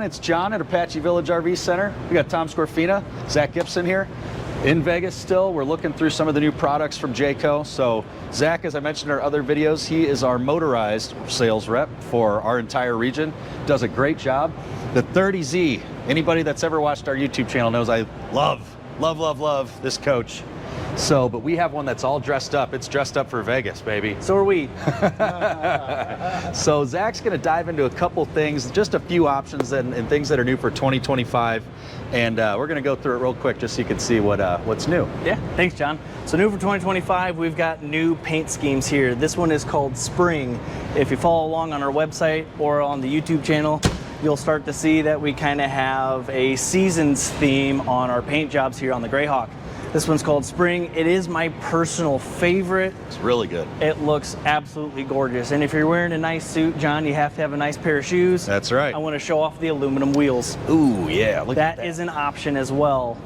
It's John at Apache Village RV Center. We got Tom Scorfina, Zach Gibson here in Vegas still. We're looking through some of the new products from Jayco. So Zach, as I mentioned in our other videos, he is our motorized sales rep for our entire region. Does a great job. The 30Z, anybody that's ever watched our YouTube channel knows I love this coach. So, but we have one that's all dressed up. It's dressed up for Vegas, baby. So are we. So Zach's gonna dive into a couple things, just a few options and things that are new for 2025. And we're gonna go through it real quick just so you can see what's new. Yeah, thanks, John. So new for 2025, we've got new paint schemes here. This one is called Spring. If you follow along on our website or on the YouTube channel, you'll start to see that we kind of have a seasons theme on our paint jobs here on the Greyhawk. This one's called Spring. It is my personal favorite. It's really good. It looks absolutely gorgeous. And if you're wearing a nice suit, John, you have to have a nice pair of shoes. That's right. I want to show off the aluminum wheels. Ooh, yeah, look at that. That is an option as well.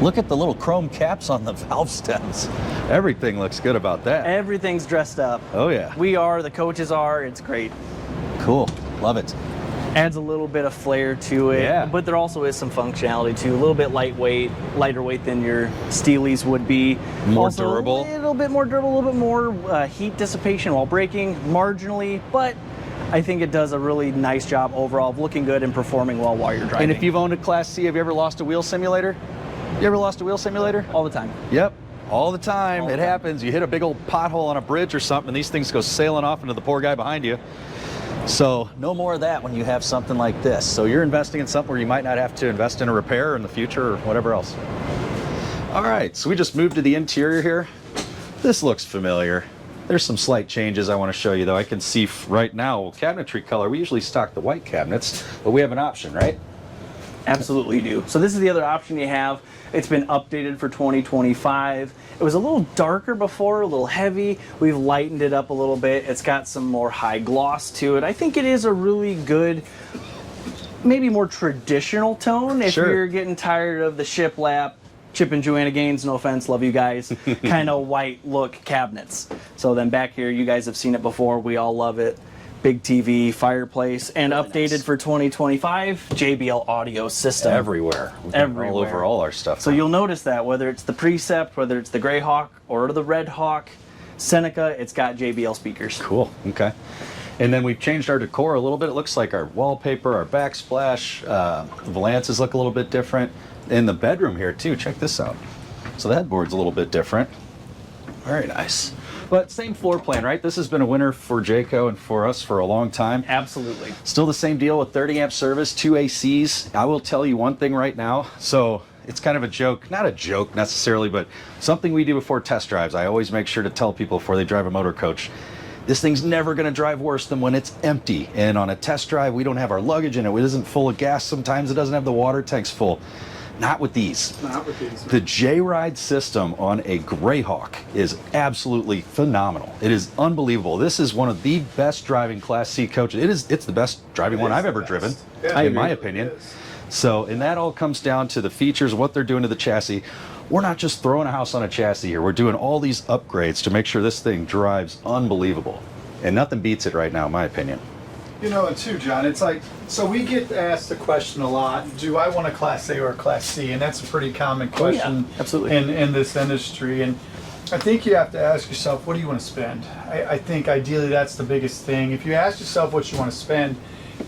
Look at the little chrome caps on the valve stems. Everything looks good about that. Everything's dressed up. Oh yeah. We are, the coaches are, it's great. Cool, love it. Adds a little bit of flair to it, Yeah. but there also is some functionality too. A little bit lightweight, lighter weight than your Steelies would be. More also, durable. A little bit more durable, a little bit more heat dissipation while braking, marginally, but I think it does a really nice job overall of looking good and performing well while you're driving. And if you've owned a Class C, have you ever lost a wheel simulator? You ever lost a wheel simulator? All the time. Yep, all the time. It happens. You hit a big old pothole on a bridge or something, and these things go sailing off into the poor guy behind you. So no more of that when you have something like this. So you're investing in something where you might not have to invest in a repair in the future or whatever else. All right, so we just moved to the interior here. This looks familiar. There's some slight changes I want to show you though. I can see right now, cabinetry color, we usually stock the white cabinets, but we have an option, right? Absolutely do. So this is the other option you have. It's been updated for 2025. It was a little darker before, a little heavy. We've lightened it up a little bit. It's got some more high gloss to it. I think it is a really good, maybe more traditional tone if Sure. you're getting tired of the shiplap, Chip and Joanna Gaines, no offense, love you guys, kind of white look cabinets. So then back here, you guys have seen it before. We all love it. Big TV, fireplace, and Really updated nice. for 2025, JBL audio system. Everywhere. We've got Everywhere. all over all our stuff. So you'll notice that whether it's the Precept, whether it's the Greyhawk or the Red Hawk, Seneca, it's got JBL speakers. Cool, okay. And then we've changed our decor a little bit. It looks like our wallpaper, our backsplash, the valances look a little bit different. In the bedroom here too, check this out. So the headboard's a little bit different. Very nice. But same floor plan, right? This has been a winner for Jayco and for us for a long time. Absolutely. Still the same deal with 30 amp service, 2 ACs. I will tell you one thing right now. So it's kind of a joke, not a joke necessarily, but something we do before test drives. I always make sure to tell people before they drive a motor coach, this thing's never gonna drive worse than when it's empty. And on a test drive, we don't have our luggage in it. It isn't full of gas. Sometimes it doesn't have the water tanks full. Not with these. Not with these. The JRide system on a Greyhawk is absolutely phenomenal. It is unbelievable. This is one of the best driving Class C coaches. It's the best driving one I've ever driven, in my opinion. So, and that all comes down to the features, what they're doing to the chassis. We're not just throwing a house on a chassis here. We're doing all these upgrades to make sure this thing drives unbelievable. And nothing beats it right now, in my opinion. You know, and too, John, it's like, so we get asked the question a lot, do I want a Class A or a Class C? And that's a pretty common question absolutely. in this industry. And I think you have to ask yourself, what do you want to spend? I think ideally that's the biggest thing. If you ask yourself what you want to spend,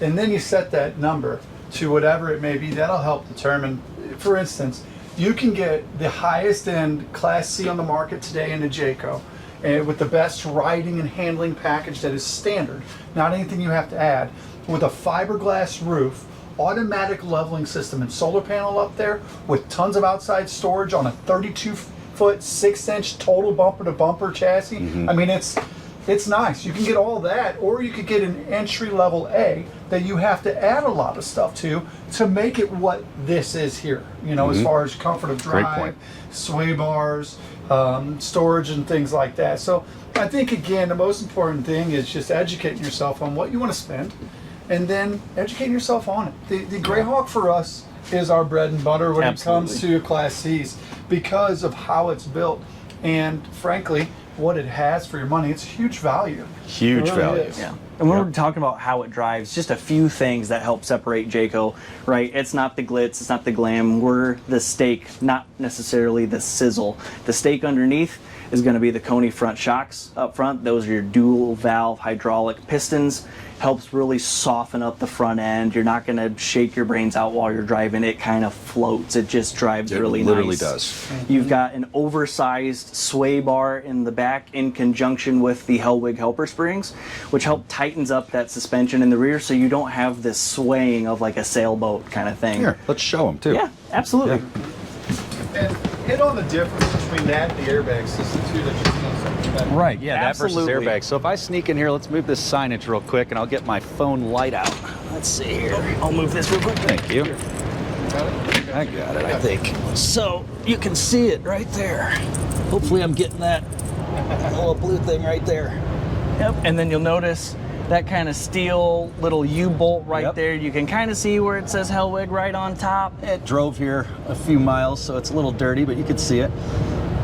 and then you set that number to whatever it may be, that'll help determine. For instance, you can get the highest end Class C on the market today in a Jayco, and with the best riding and handling package that is standard, not anything you have to add, with a fiberglass roof, automatic leveling system and solar panel up there with tons of outside storage on a 32-foot, 6-inch total bumper-to-bumper chassis. I mean, it's nice. You can get all that, or you could get an entry-level A that you have to add a lot of stuff to make it what this is here, you know, as far as comfort of Great drive, point. sway bars, storage and things like that. So I think, again, the most important thing is just educating yourself on what you want to spend and then educating yourself on it. The Greyhawk for us is our bread and butter when it comes to Class Cs because of how it's built and, frankly, what it has for your money. It's huge value. Huge It really value. is. Yeah. And when we're talking about how it drives, just a few things that help separate Jayco, right? It's not the glitz, it's not the glam. We're the steak, not necessarily the sizzle. The steak underneath is going to be the Koni front shocks up front. Those are your dual valve hydraulic pistons. Helps really soften up the front end. You're not going to shake your brains out while you're driving. It kind of floats. It just drives really nice. It literally does. You've got an oversized sway bar in the back in conjunction with the Hellwig helper springs, which help tightens up that suspension in the rear so you don't have this swaying of like a sailboat kind of thing. Here, let's show them too. Yeah, absolutely. And hit on the difference between that and the airbag system too that you see. Right, yeah, Absolutely. that versus airbag. So if I sneak in here, let's move this signage real quick and I'll get my phone light out. Let's see here. I'll move this real quick. Thank you. I got it, I think. So you can see it right there. Hopefully I'm getting that little blue thing right there. Yep, and then you'll notice that kind of steel little U-bolt right Yep. there. You can kind of see where it says Hellwig right on top. It drove here a few miles, so it's a little dirty, but you can see it.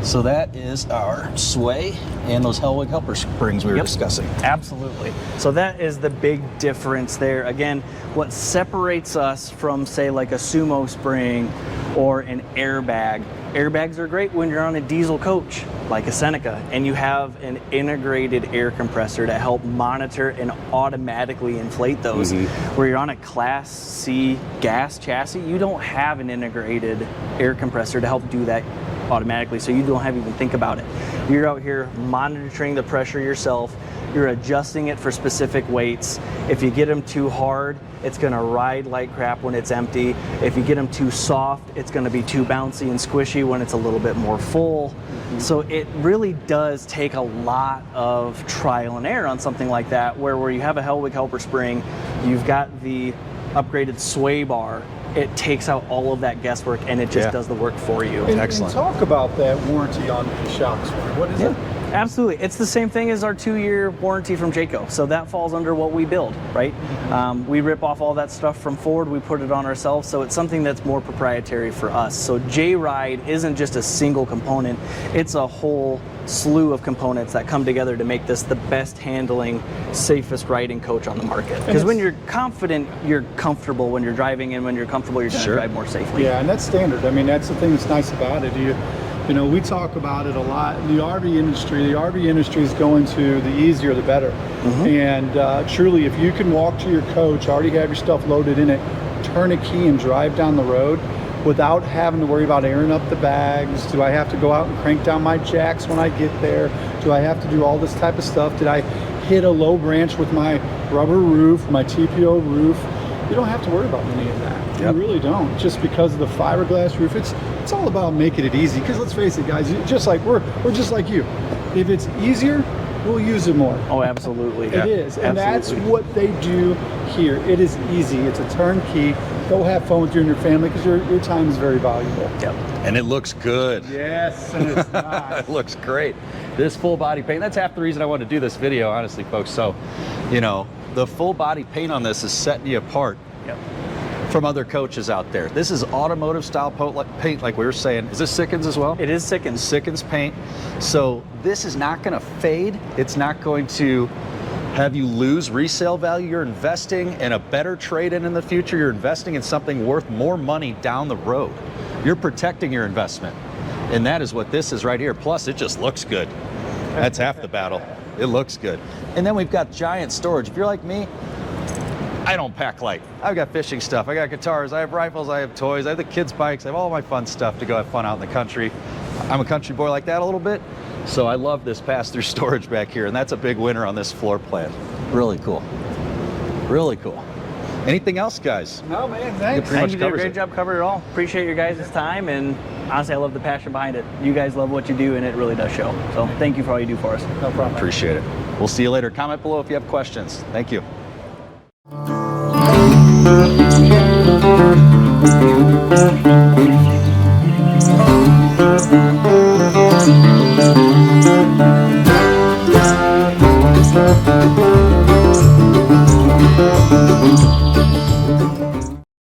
So that is our sway and those Hellwig helper springs we were discussing. Absolutely. So that is the big difference there. Again, what separates us from, say, like a sumo spring or an airbag. Airbags are great when you're on a diesel coach, like a Seneca, and you have an integrated air compressor to help monitor and automatically inflate those. Where you're on a Class C gas chassis, you don't have an integrated air compressor to help do that automatically, so you don't have to even think about it. You're out here monitoring the pressure yourself. You're adjusting it for specific weights. If you get them too hard, it's gonna ride like crap when it's empty. If you get them too soft, it's gonna be too bouncy and squishy when it's a little bit more full. So it really does take a lot of trial and error on something like that, where you have a Hellwig helper spring, you've got the upgraded sway bar, it takes out all of that guesswork and it just does the work for you. Excellent. And talk about that warranty on the shocks. What is it? Absolutely. It's the same thing as our 2-year warranty from Jayco. So that falls under what we build, right? We rip off all that stuff from Ford, we put it on ourselves. So it's something that's more proprietary for us. So JRide isn't just a single component, it's a whole slew of components that come together to make this the best handling, safest riding coach on the market. Because when you're confident, you're comfortable when you're driving, and when you're comfortable, you're going to drive more safely. Yeah, and that's standard. I mean, that's the thing that's nice about it. You know, we talk about it a lot. The RV industry is going to the easier the better. And truly, if you can walk to your coach, already have your stuff loaded in it, turn a key and drive down the road without having to worry about airing up the bags. Do I have to go out and crank down my jacks when I get there? Do I have to do all this type of stuff? Did I hit a low branch with my rubber roof, my TPO roof? You don't have to worry about any of that. You really don't. Just because of the fiberglass roof, it's all about making it easy. Because let's face it, guys, just like we're just like you. If it's easier, we'll use it more. Oh, absolutely. It is, and that's what they do here. It is easy. It's a turnkey. Go have fun with you and your family, because your time is very valuable. And it looks good. Yes, and it's nice. It looks great. This full body paint, that's half the reason I wanted to do this video, honestly, folks. So, you know, the full body paint on this is setting you apart from other coaches out there. This is automotive style paint, like we were saying. Is this Sikkens as well? It is Sikkens. Sikkens paint. So this is not going to fade. It's not going to have you lose resale value. You're investing in a better trade-in in the future. You're investing in something worth more money down the road. You're protecting your investment. And that is what this is right here. Plus, it just looks good. That's half the battle. It looks good. And then we've got giant storage. If you're like me, I don't pack light. I've got fishing stuff, I got guitars, I have rifles, I have toys, I have the kids' bikes, I have all my fun stuff to go have fun out in the country. I'm a country boy like that a little bit, so I love this pass-through storage back here, and that's a big winner on this floor plan. Really cool. Really cool. Anything else, guys? No, man, thanks. I think you did a great job covering it all. Appreciate your guys' time, and honestly, I love the passion behind it. You guys love what you do, and it really does show. So thank you for all you do for us. No problem. Appreciate it. We'll see you later. Comment below if you have questions. Thank you. Thank you.